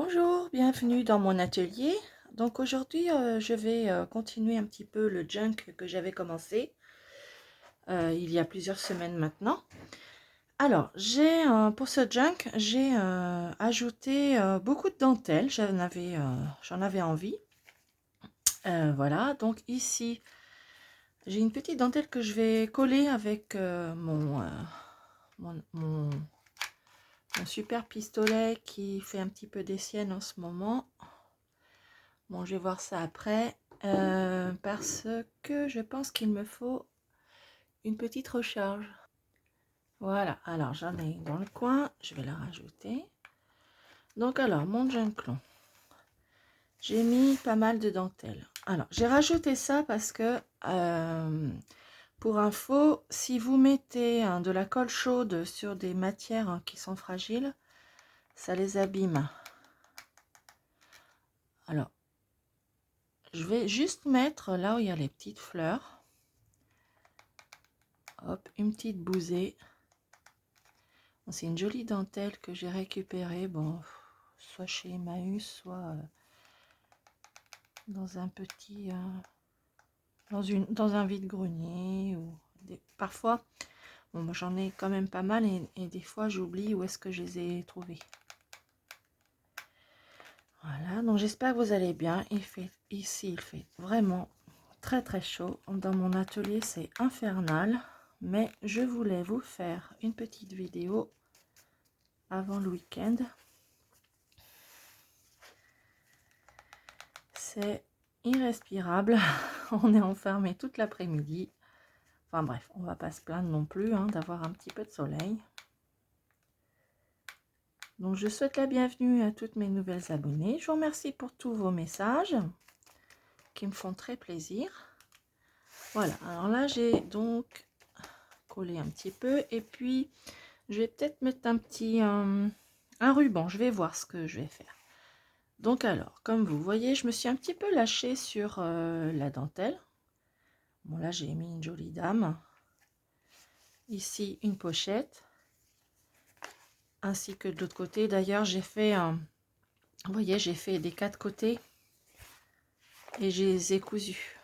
Bonjour, bienvenue dans mon atelier. Donc aujourd'hui, je vais continuer un petit peu le junk que j'avais commencé il y a plusieurs semaines maintenant. Alors, pour ce junk, j'ai ajouté beaucoup de dentelle. J'en avais envie. Voilà, donc ici, j'ai une petite dentelle que je vais coller avec mon super pistolet qui fait un petit peu des siennes en ce moment. Bon, je vais voir ça après parce que je pense qu'il me faut une petite recharge. Voilà, alors j'en ai dans le coin, je vais la rajouter. Donc alors, mon junklon, j'ai mis pas mal de dentelle. Alors, j'ai rajouté ça parce que, pour info, si vous mettez de la colle chaude sur des matières qui sont fragiles, ça les abîme. Alors, je vais juste mettre là où il y a les petites fleurs. Hop, une petite bousée. Bon, c'est une jolie dentelle que j'ai récupérée, bon, soit chez Emmaüs, soit dans un petit, dans un vide-grenier. Parfois, bon, moi, j'en ai quand même pas mal et des fois j'oublie où est-ce que je les ai trouvées. Voilà, donc j'espère que vous allez bien. Ici, il fait vraiment très très chaud. Dans mon atelier, c'est infernal. Mais je voulais vous faire une petite vidéo avant le week-end. C'est irrespirable. On est enfermé toute l'après-midi. Enfin bref, on va pas se plaindre non plus d'avoir un petit peu de soleil. Donc je souhaite la bienvenue à toutes mes nouvelles abonnées. Je vous remercie pour tous vos messages qui me font très plaisir. Voilà, alors là j'ai donc collé un petit peu et puis je vais peut-être mettre un ruban. Je vais voir ce que je vais faire. Donc alors, comme vous voyez, je me suis un petit peu lâchée sur la dentelle. Bon là j'ai mis une jolie dame. Ici une pochette. Ainsi que de l'autre côté. D'ailleurs j'ai fait vous voyez, j'ai fait des 4 côtés. Et je les ai cousus.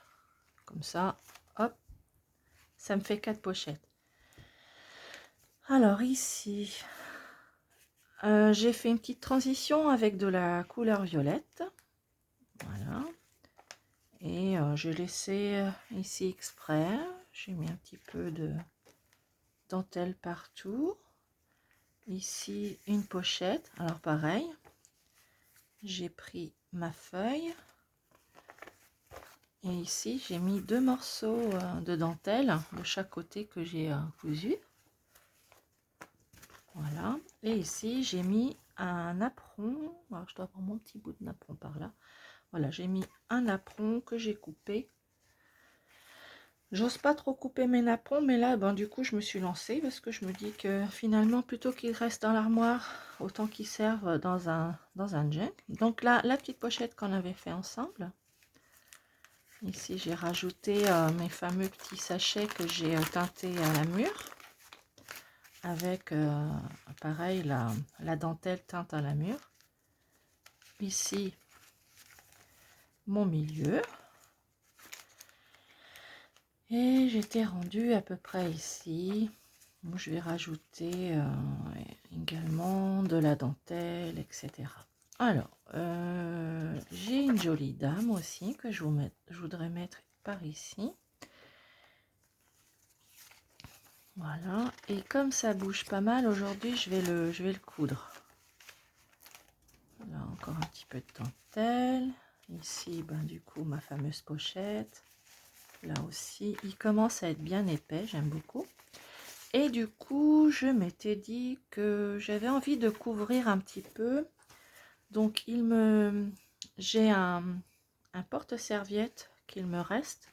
Comme ça, hop. Ça me fait 4 pochettes. Alors ici, j'ai fait une petite transition avec de la couleur violette. Voilà. Et j'ai laissé ici exprès. J'ai mis un petit peu de dentelle partout. Ici, une pochette. Alors pareil, j'ai pris ma feuille. Et ici, j'ai mis 2 morceaux de dentelle de chaque côté que j'ai cousu. Voilà. Et ici, j'ai mis un napperon. Alors, je dois avoir mon petit bout de napperon par là. Voilà, j'ai mis un napperon que j'ai coupé. J'ose pas trop couper mes napperons, mais là, ben, du coup, je me suis lancée parce que je me dis que finalement, plutôt qu'ils restent dans l'armoire, autant qu'ils servent dans un junk. Donc là, la petite pochette qu'on avait fait ensemble. Ici, j'ai rajouté mes fameux petits sachets que j'ai teintés à la mûre. Avec pareil la dentelle teinte à la mûre. Ici mon milieu et j'étais rendue à peu près ici. Donc, je vais rajouter également de la dentelle, etc. Alors j'ai une jolie dame aussi que je voudrais mettre par ici. Voilà, et comme ça bouge pas mal aujourd'hui, je vais le coudre. Là encore un petit peu de dentelle. Ici, ben, du coup, ma fameuse pochette. Là aussi, il commence à être bien épais, j'aime beaucoup. Et du coup, je m'étais dit que j'avais envie de couvrir un petit peu. Donc, j'ai un porte-serviette qu'il me reste.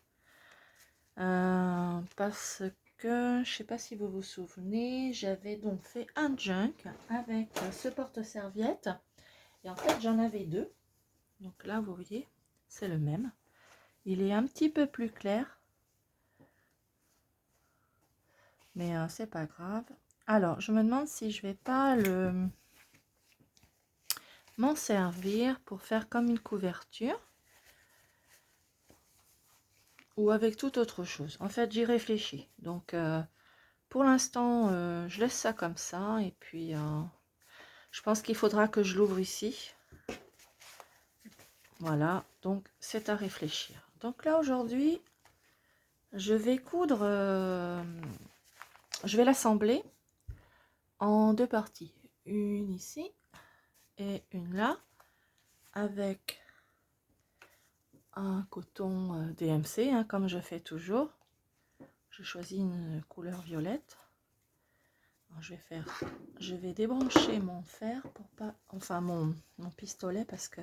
Parce que, je sais pas si vous vous souvenez, j'avais donc fait un junk avec ce porte-serviette. Et en fait, j'en avais 2. Donc là, vous voyez, c'est le même. Il est un petit peu plus clair. Mais c'est pas grave. Alors, je me demande si je vais pas m'en servir pour faire comme une couverture ou avec toute autre chose. En fait, j'y réfléchis. Donc, pour l'instant, je laisse ça comme ça. Et puis, je pense qu'il faudra que je l'ouvre ici. Voilà, donc c'est à réfléchir. Donc là, aujourd'hui, je vais coudre, je vais l'assembler en deux parties. Une ici et une là, avec un coton DMC, hein, comme je fais toujours. Je choisis une couleur violette. Alors, je vais débrancher mon fer pour pas, enfin mon pistolet, parce que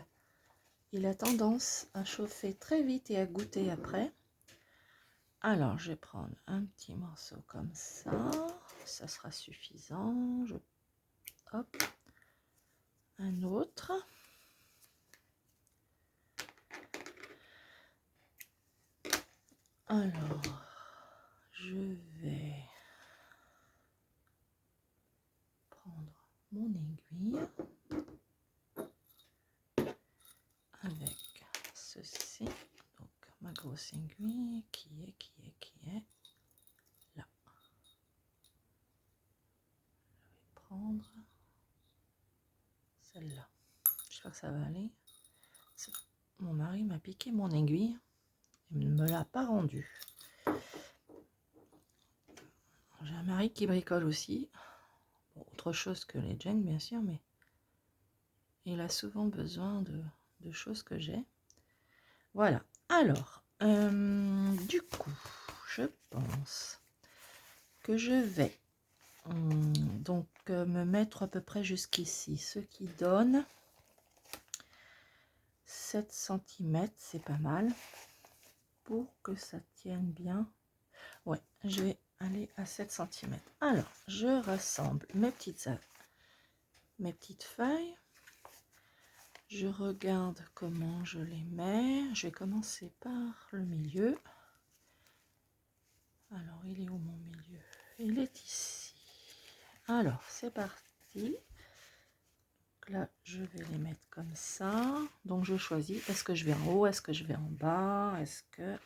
il a tendance à chauffer très vite et à goûter après. Alors, je vais prendre un petit morceau comme ça sera suffisant. Hop, un autre. Alors, je vais prendre mon aiguille avec ceci. Donc, ma grosse aiguille qui est là. Je vais prendre celle-là. J'espère que ça va aller. Mon mari m'a piqué mon aiguille. Il ne me l'a pas rendue. J'ai un mari qui bricole aussi. Bon, autre chose que les jeans, bien sûr, mais il a souvent besoin de choses que j'ai. Voilà. Alors, du coup, je pense que je vais donc me mettre à peu près jusqu'ici, ce qui donne 7 cm, c'est pas mal, pour que ça tienne bien. Ouais, je vais aller à 7 cm. Alors, je rassemble mes petites feuilles. Je regarde comment je les mets. Je vais commencer par le milieu. Alors, il est où mon milieu? Il est ici. Alors, c'est parti. Donc là, je vais les mettre comme ça. Donc, je choisis. Est-ce que je vais en haut? Est-ce que je vais en bas? Est-ce que...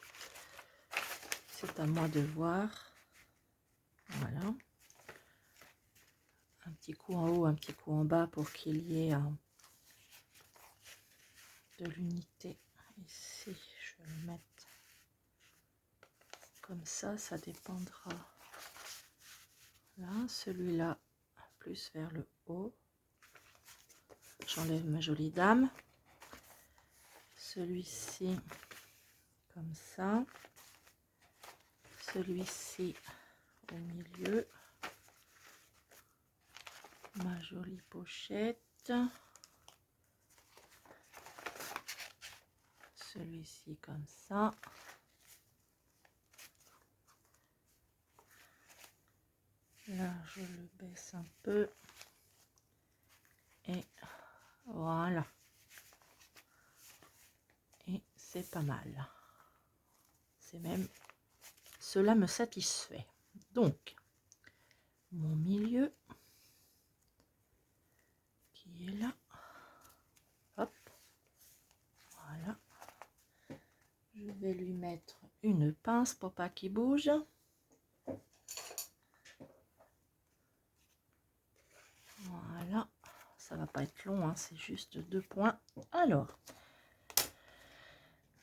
C'est à moi de voir. Voilà. Un petit coup en haut, un petit coup en bas pour qu'il y ait de l'unité. Ici, je vais le mettre comme ça dépendra. Là, celui-là, plus vers le haut. J'enlève ma jolie dame. Celui-ci, comme ça. Celui-ci, au milieu. Ma jolie pochette. Celui-ci, comme ça. Là, je le baisse un peu. Et voilà. Et c'est pas mal. C'est même... Cela me satisfait. Donc, mon milieu qui est là. Hop. Voilà. Je vais lui mettre une pince pour pas qu'il bouge. Voilà. Ça va pas être long, hein, c'est juste 2 points. Alors,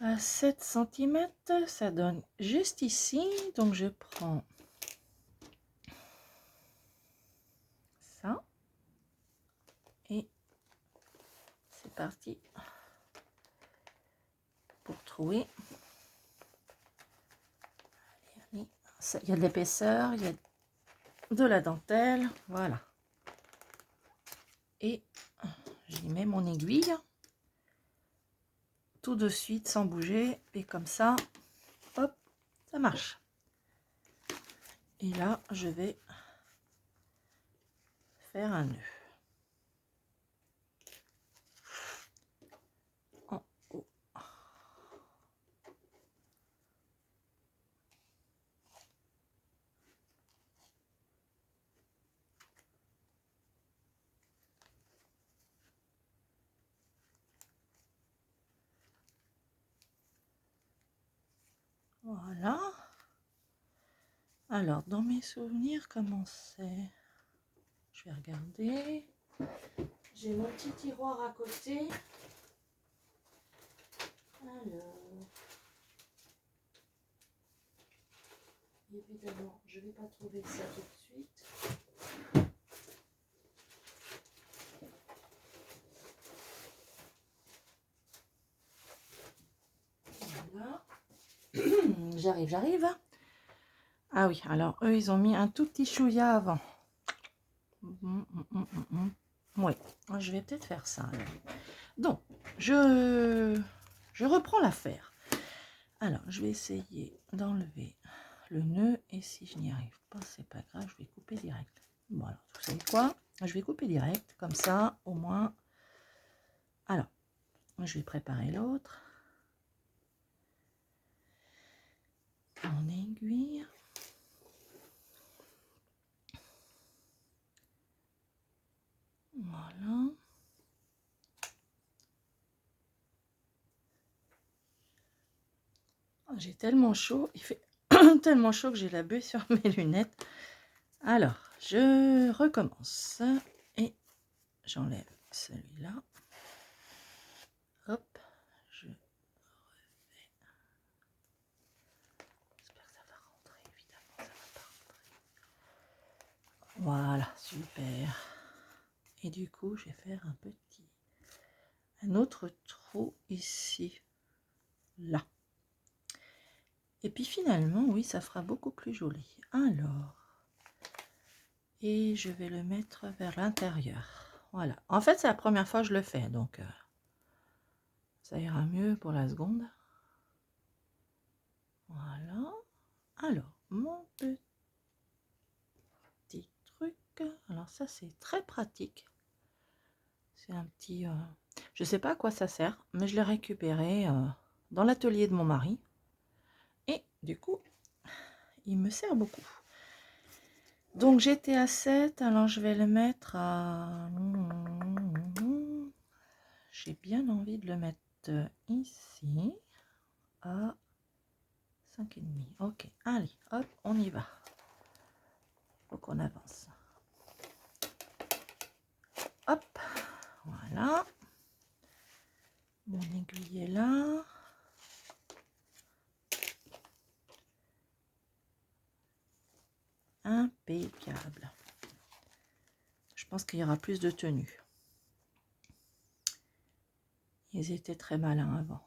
à 7 cm, ça donne juste ici. Donc, je prends ça. Et c'est parti pour trouver. Il y a de l'épaisseur, il y a de la dentelle. Voilà. Et j'y mets mon aiguille. Tout de suite, sans bouger. Et comme ça, hop, ça marche. Et là, je vais faire un nœud. En haut. Voilà. Alors, dans mes souvenirs, comment c'est? Je vais regarder. J'ai mon petit tiroir à côté. Alors, évidemment, je ne vais pas trouver ça tout de suite. Voilà. J'arrive. Ah oui, alors eux, ils ont mis un tout petit chouïa avant. Oui, je vais peut-être faire ça. Alors. Donc, je reprends l'affaire. Alors, je vais essayer d'enlever le nœud. Et si je n'y arrive pas, c'est pas grave, je vais couper direct. Voilà, vous savez quoi? Je vais couper direct, comme ça, au moins. Alors, je vais préparer l'autre. En aiguille. Voilà. J'ai tellement chaud, il fait tellement chaud que j'ai la buée sur mes lunettes. Alors, je recommence et j'enlève celui-là. Hop, je refais. J'espère que ça va rentrer, évidemment, ça va pas rentrer. Voilà, super. Et du coup, je vais faire un autre trou ici, là. Et puis finalement, oui, ça fera beaucoup plus joli. Alors, et je vais le mettre vers l'intérieur. Voilà. En fait, c'est la première fois que je le fais, donc ça ira mieux pour la seconde. Voilà. Alors, mon petit truc. Alors ça, c'est très pratique. C'est un petit... je sais pas à quoi ça sert, mais je l'ai récupéré dans l'atelier de mon mari. Et du coup, il me sert beaucoup. Donc j'étais à 7, alors je vais le mettre à... J'ai bien envie de le mettre ici, à 5,5. Ok, allez, hop, on y va. Faut qu'on avance. Hop, voilà. Mon aiguille est là. Impeccable. Je pense qu'il y aura plus de tenue. Ils étaient très malins avant.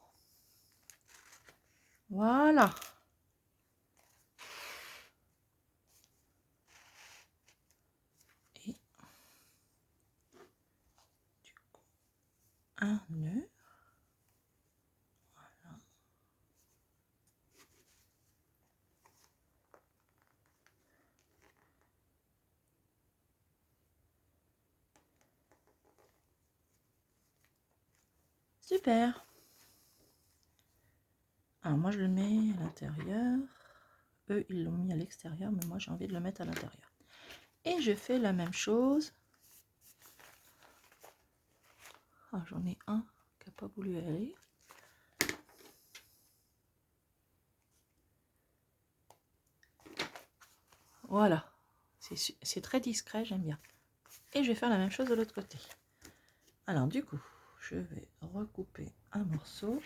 Voilà. Et du coup, un nœud. Voilà. Super. Alors moi je le mets à l'intérieur. Eux ils l'ont mis à l'extérieur, mais moi j'ai envie de le mettre à l'intérieur. Et je fais la même chose. Ah, j'en ai un qui n'a pas voulu aller. Voilà. C'est très discret, j'aime bien. Et je vais faire la même chose de l'autre côté. Alors du coup, je vais recouper un morceau.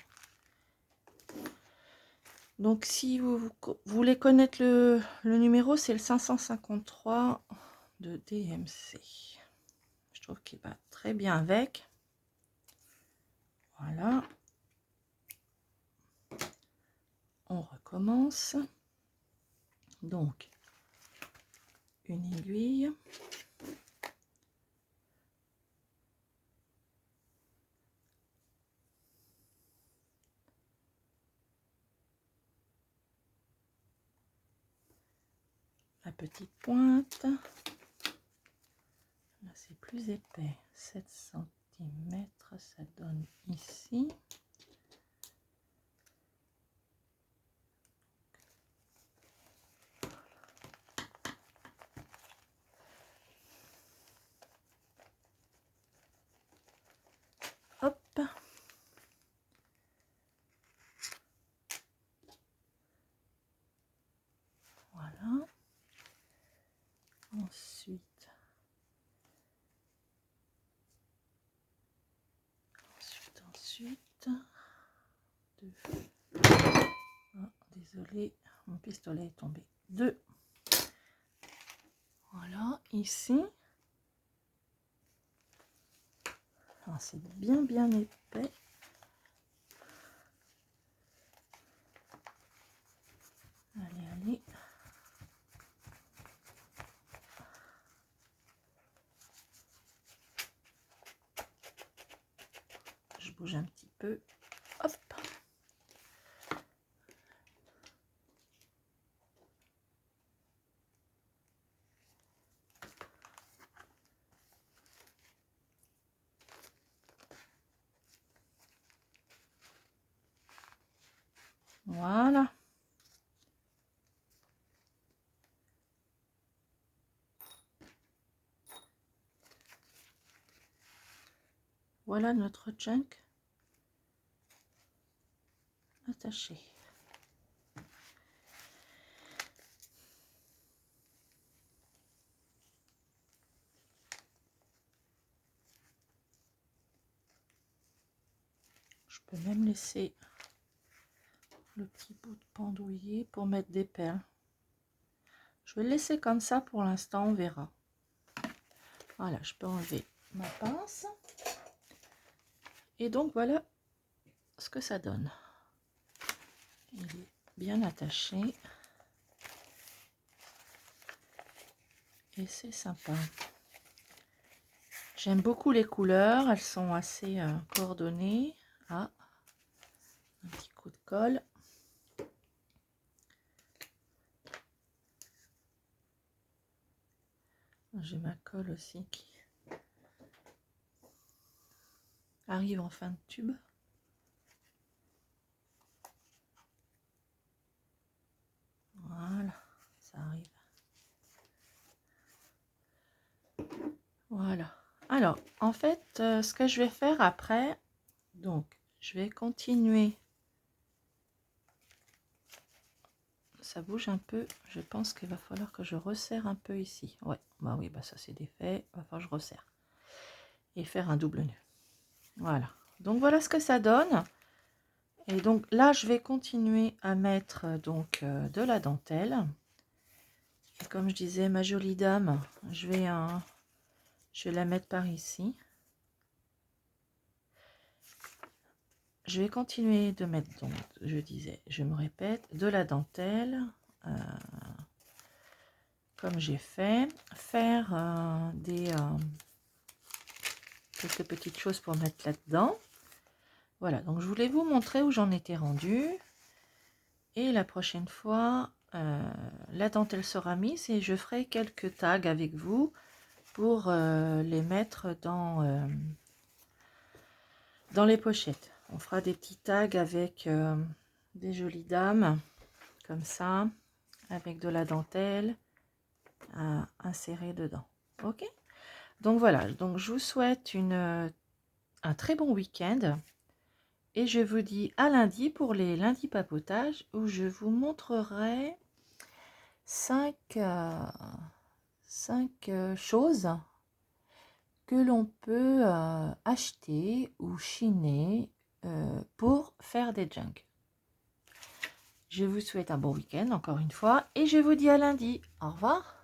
Donc si vous voulez connaître le numéro, c'est le 553 de DMC. Je trouve qu'il va très bien avec. Voilà. On recommence. Donc, une aiguille. La petite pointe. Là, c'est plus épais. 7 cm, ça donne ici. Hop. ensuite 2. Ah, désolé, mon pistolet est tombé. 2. Voilà, ici. C'est bien épais. Allez. Je bouge un petit peu. Hop. Voilà. Voilà notre junk attaché. Je peux même laisser le petit bout de pendouiller pour mettre des perles. Je vais le laisser comme ça pour l'instant, on verra. Voilà, je peux enlever ma pince. Et donc voilà ce que ça donne. Il est bien attaché. Et c'est sympa. J'aime beaucoup les couleurs, elles sont assez coordonnées. Ah, un petit coup de colle. J'ai ma colle aussi qui arrive en fin de tube. Voilà, ça arrive. Voilà. Alors, en fait, ce que je vais faire après, donc, je vais continuer. Ça bouge un peu. Je pense qu'il va falloir que je resserre un peu ici. Ouais, bah oui, bah ça c'est défait. Il va falloir que je resserre. Et faire un double nœud. Voilà. Donc, voilà ce que ça donne. Et donc, là, je vais continuer à mettre donc de la dentelle. Et comme je disais, ma jolie dame, je vais la mettre par ici. Je vais continuer de mettre, donc, je disais, je me répète, de la dentelle, comme j'ai fait, faire quelques petites choses pour mettre là-dedans. Voilà, donc je voulais vous montrer où j'en étais rendue. Et la prochaine fois, la dentelle sera mise et je ferai quelques tags avec vous pour les mettre dans les pochettes. On fera des petits tags avec des jolies dames, comme ça, avec de la dentelle à insérer dedans. Ok? Donc voilà, donc je vous souhaite un très bon week-end. Et je vous dis à lundi pour les lundis papotages où je vous montrerai 5 choses que l'on peut acheter ou chiner pour faire des junks. Je vous souhaite un bon week-end encore une fois et je vous dis à lundi. Au revoir.